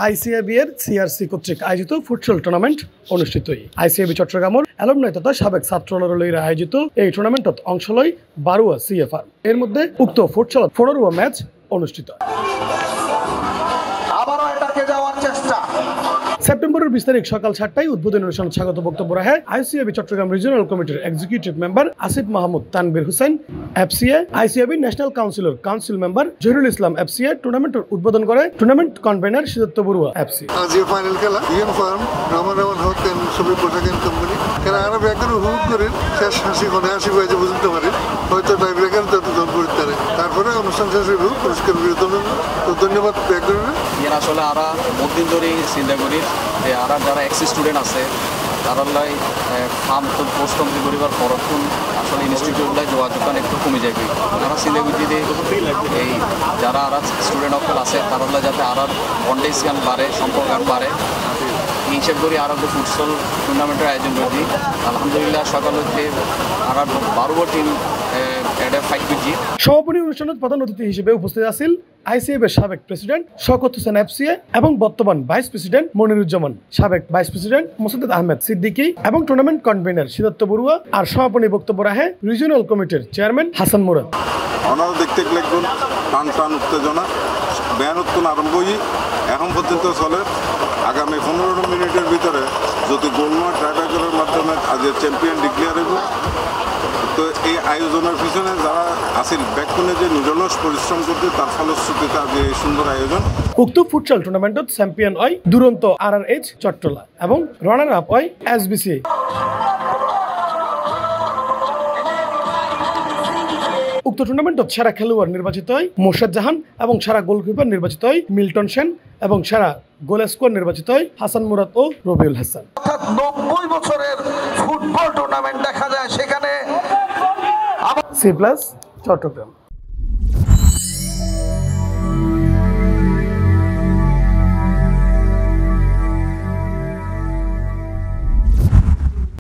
ICAB এর CRC কর্তৃক আয়োজিত ফুটসল টুর্নামেন্ট অনুষ্ঠিত হয়। আইসিএবি চট্টগ্রামের অ্যালুমনাই তথা সাবেক ছাত্রদলের লইরা আয়োজিত এই টুর্নামেন্টত অংশ লয় 12 সিএফআর। এর মধ্যে উক্ত ফুটসল 15 ম্যাচ অনুষ্ঠিত হয়। সেপ্টেম্বরের 20 তারিখ সকাল 7টায় উদ্বোধনী অনুষ্ঠানে স্বাগত বক্তব্য রাখে আইসিএবি চট্টগ্রাম রিজিওনাল কমিটির executive member Asif Mahmud Tanvir Hossain FCA, ICAB national councillor council member Zahirul Islam FCA. টুর্নামেন্টের উদ্বোধন করে tournament convener Siddhartha Barua FC. আজকে ফাইনাল খেলা ইউন ফার্ম রামান হক এন্ড সবই প্রোটেকশন কোম্পানি খেলা আরো একজন হুক করেন শেষ হাসি কোণে হাসি হয়ে বুঝতে পারে হয়তো টাইব্রেকার ততক্ষণ করতে পারে তারপরে অনুষ্ঠান শেষ হইব পুরস্কার বিতরণ। তো ধন্যবাদ ব্যাকগ্রাউন্ডে এর আসলে আরা বহুদিন ধরে চিন্তা করি যে আরা যারা এক্স স্টুডেন্ট আছে তারালাই ফার্ম তো পোস্ট কমপ্লিট করিবার পরক্ষণ আসলে ইনস্টিটিউটলাই যোগাযোগটা একটু কমে যাবে। তারা চিন্তা করছি যে এই যারা আরা স্টুডেন্ট অকল আছে তারালাই যাতে আরো বন্ডেজ গান বাড়ে, সম্পর্ক গান বাড়ে এই হিসাব করি আরো ফুটসল টুর্নামেন্টের আয়োজন করছি। আলহামদুলিল্লাহ সকাল হচ্ছে আরো 12 টিম সমাপনী অনুষ্ঠানে প্রধান অতিথি হিসেবে উপস্থিত আছেন আইসিএফ-এর সাবেক প্রেসিডেন্ট শওকত হোসেন এফসিএ এবং বর্তমান ভাইস প্রেসিডেন্ট মনিরুজ্জামান, সাবেক ভাইস প্রেসিডেন্ট মোসাদ্দেদ আহমেদ সিদ্দিকী এবং টুর্নামেন্ট কনভেনার সিদ্ধার্থ বড়ুয়া। আর সমাপনী বক্তব্য রাখে রিজিওনাল কমিটির চেয়ারম্যান হাসান মুরাদ। ওনারা দেখতে লাগবেন টান টান উত্তেজনা ব্যান উত্তোলন আরম্ভই এখন পর্যন্ত চলে। আগামী 15 মিনিটের ভিতরে যদি গোল নয় ট্রাইব্রেকারের মাধ্যমে আজকে চ্যাম্পিয়ন ডিক্লেয়ার হইব। তো এই আয়োজনের পিছনে যারা আসিল ব্যাকনে যে নিরলস পরিশ্রম করতে তার ফলশ্রুতিতে আজ এই সুন্দর আয়োজন। উক্ত ফুটসল টুর্নামেন্টত চ্যাম্পিয়ন হয় দুরন্ত RRH চট্টলা এবং রানার আপ হয় SBC। উক্ত টুর্নামেন্টত সেরা খেলোয়াড় নির্বাচিত হয় মোর্শেদ জাহান এবং সেরা গোলকিপার নির্বাচিত হয় মিল্টন সেন এবং সেরা গোল স্কোর নির্বাচিত হয় হাসান মুরাদ ও রবিউল হাসান। 90 বছরের ফুটবল টুর্নামেন্ট দেখা যায় সেখানে C+ চট্টগ্রাম।